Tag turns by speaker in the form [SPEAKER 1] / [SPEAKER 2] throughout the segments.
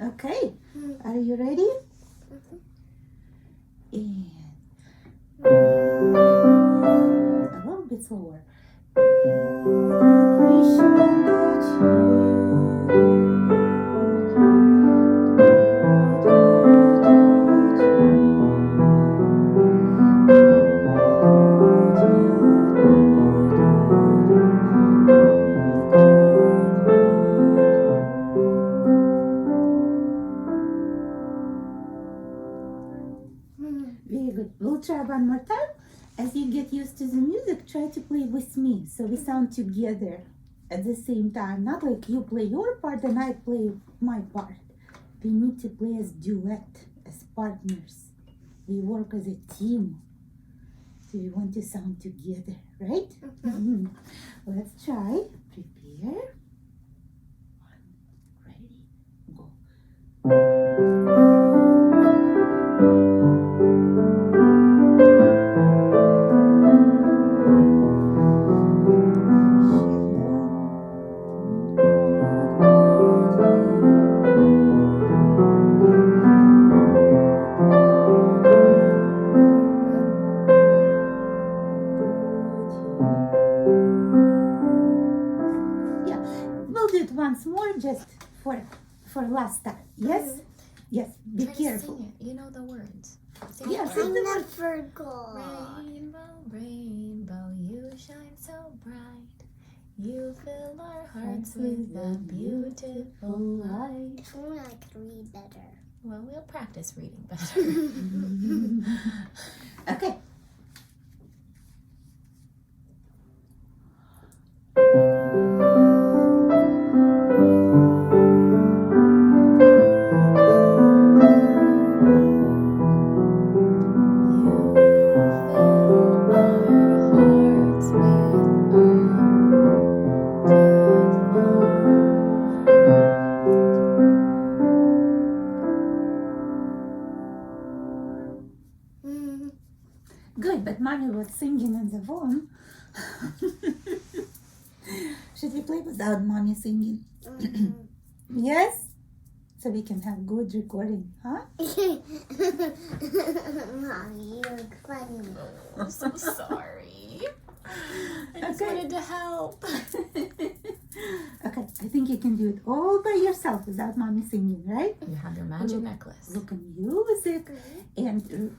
[SPEAKER 1] Okay, are you ready? And a little bit slower. Very good. We'll try one more time. As you get used to the music, try to play with me so we sound together at the same time. Not like you play your part and I play my part. We need to play as duet, as partners. We work as a team. So we want to sound together, right? Let's try. Prepare. One, ready, go. We'll do it once more just for last time. Yes? Yes, be
[SPEAKER 2] Try
[SPEAKER 1] careful.
[SPEAKER 2] To sing it. You know the words. Sing
[SPEAKER 1] Yeah,
[SPEAKER 2] it.
[SPEAKER 1] sing the words.
[SPEAKER 3] Forgot.
[SPEAKER 2] Rainbow, rainbow, you shine so bright. You fill our hearts with a beautiful light.
[SPEAKER 3] If only I could read better.
[SPEAKER 2] Well, we'll practice reading better.
[SPEAKER 1] Okay. Good, but Mommy was singing in the phone. Should we play without Mommy singing? Yes? So we can have good recording, huh?
[SPEAKER 3] Mommy, you look funny.
[SPEAKER 2] I'm so sorry. I just
[SPEAKER 1] Okay.
[SPEAKER 2] wanted to help.
[SPEAKER 1] Okay, I think you can do it all by yourself without Mommy singing, right?
[SPEAKER 2] You have your magic necklace.
[SPEAKER 1] Look at music and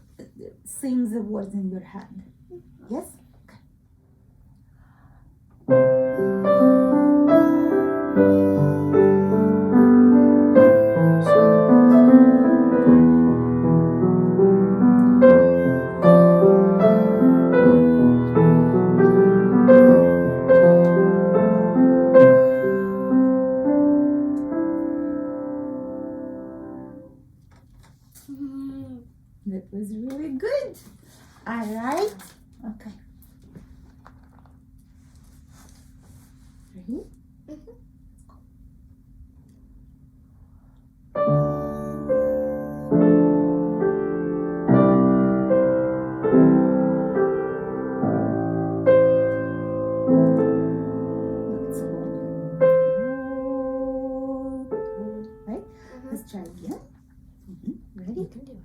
[SPEAKER 1] sing the words in your head. Yes? Okay. That was really good. All right. Okay. Ready? Let's hold it. Right? Let's try again. Ready?
[SPEAKER 2] You can do it.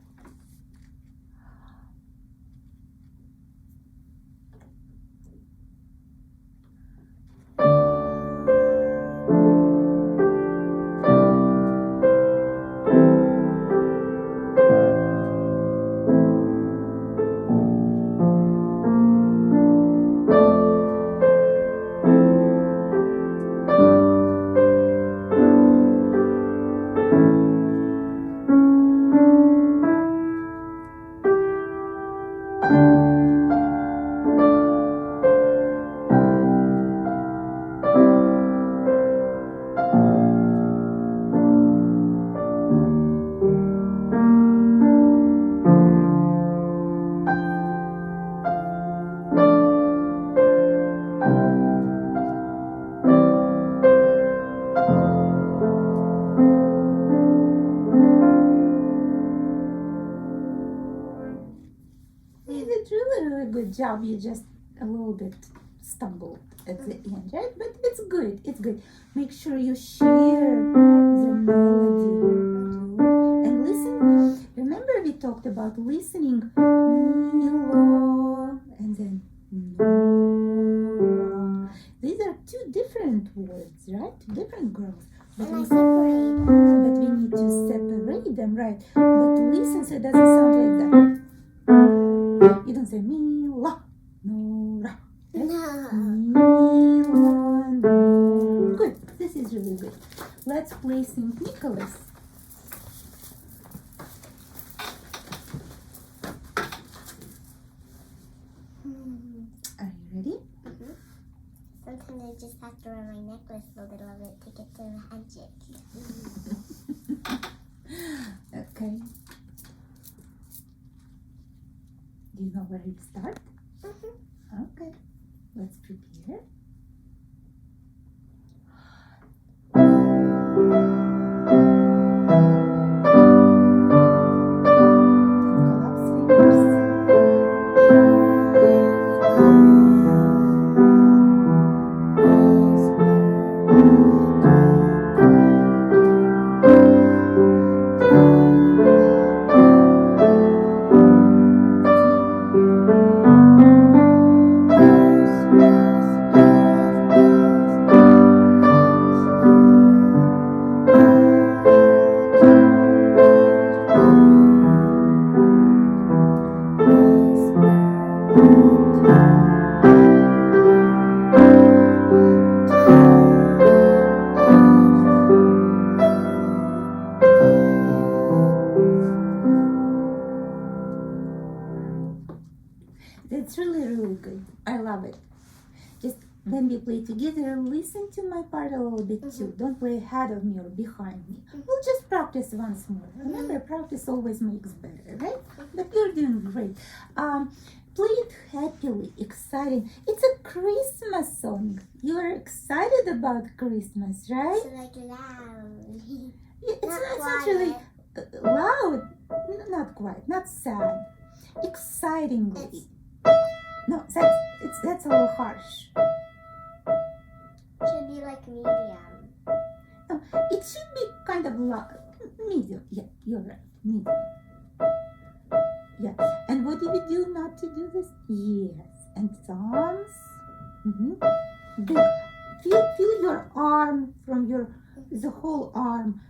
[SPEAKER 1] did really, really good job. You just a little bit stumbled at the end, right? But it's good. It's good. Make sure you share the melody. And listen. Remember we talked about listening. Mila, and then Nora. These are two different words, right? Two different growths. But
[SPEAKER 3] And I
[SPEAKER 1] we
[SPEAKER 3] separate them.
[SPEAKER 1] but we need to separate them, right? But listen so it doesn't sound like that. You don't say Mila, Nora.
[SPEAKER 3] No.
[SPEAKER 1] Mila, Nora. Good. This is really good. Let's play St. Nicholas. Are you ready?
[SPEAKER 3] Sometimes I just have to wear my necklace a little bit to get the magic.
[SPEAKER 1] Okay. Do you know where to start? Okay. Let's prepare. Collapse fingers. That's really, really good. I love it. Just when we play together, listen to my part a little bit too. Don't play ahead of me or behind me. We'll just practice once more. Remember, practice always makes better, right? But you're doing great. Play it happily, exciting. It's a Christmas song. You're excited about Christmas, right?
[SPEAKER 3] So like loud.
[SPEAKER 1] It's
[SPEAKER 3] Not
[SPEAKER 1] not really
[SPEAKER 3] quiet.
[SPEAKER 1] loud. Not quite. Not sad. Excitingly. No, that's a little harsh.
[SPEAKER 3] Should be like medium.
[SPEAKER 1] No, it should be kind of medium. Yeah, you're right. Medium. Yeah. And what do we do not to do this? Yes. And thumbs. Big. Feel your arm from the whole arm.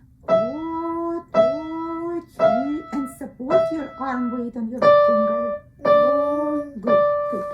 [SPEAKER 1] And support your arm weight on your finger. Good, good.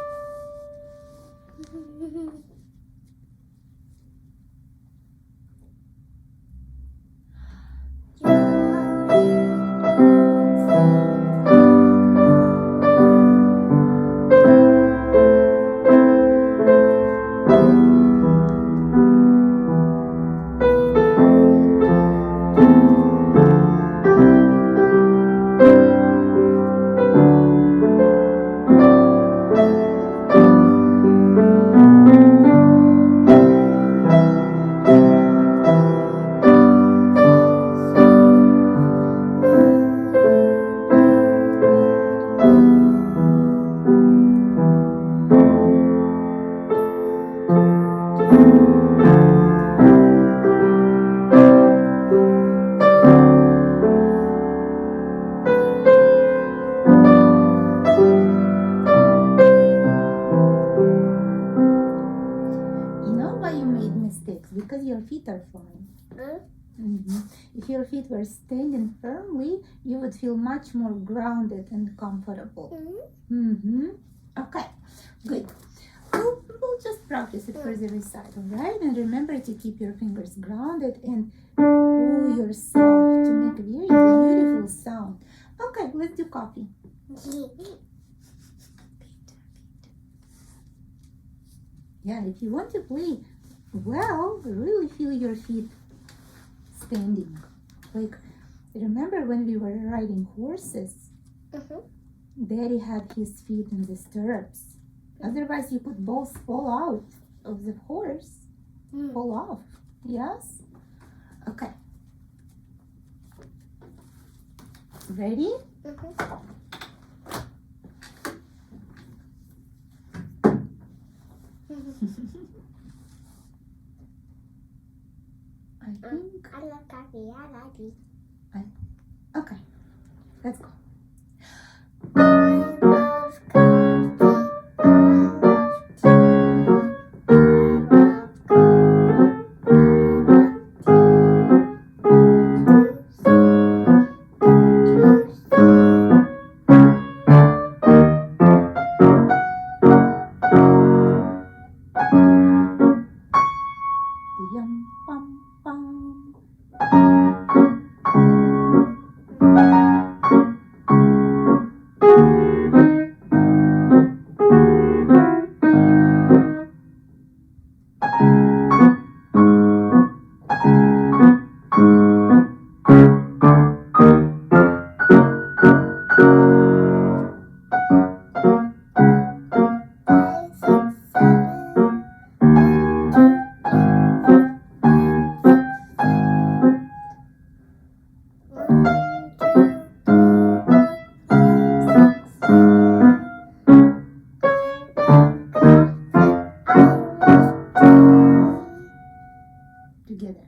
[SPEAKER 1] Because your feet are flying. If your feet were standing firmly, you would feel much more grounded and comfortable. Okay, good. We'll just practice it for the recital, right? And remember to keep your fingers grounded and pull yourself to make a very beautiful sound. Okay, let's do coffee. Yeah, if you want to play well, really feel your feet standing. Like, remember when we were riding horses? Daddy had his feet in the stirrups. Otherwise, you could both fall out of the horse. Fall off. Yes? Okay. Ready? I think.
[SPEAKER 3] I love coffee. I like it.
[SPEAKER 1] Okay, let's go.
[SPEAKER 3] I love coffee. I love tea. I love
[SPEAKER 1] Yum, bum, bum. Together.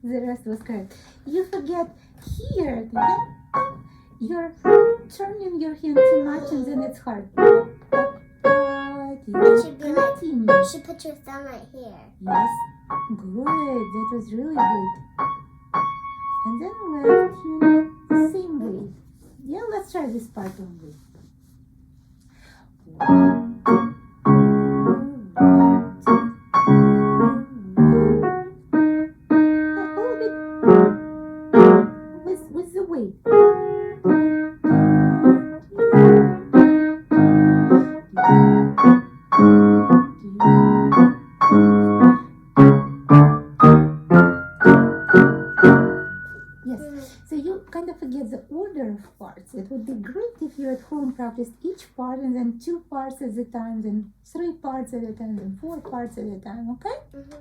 [SPEAKER 1] The rest was correct. You forget here. You're turning your hand too much and then it's hard.
[SPEAKER 3] It should be like,
[SPEAKER 1] Continue.
[SPEAKER 3] you should put your thumb right here.
[SPEAKER 1] Yes. Good. That was really good. And then left hand the same way. Yeah, let's try this part only. One, two, one, two, one. With the weight. Yes, so you kind of forget the order of parts. It would be great if you at home practiced each part and then 2 parts at a time, then 3 parts at a time, then 4 parts at a time, okay?
[SPEAKER 3] Mm-hmm.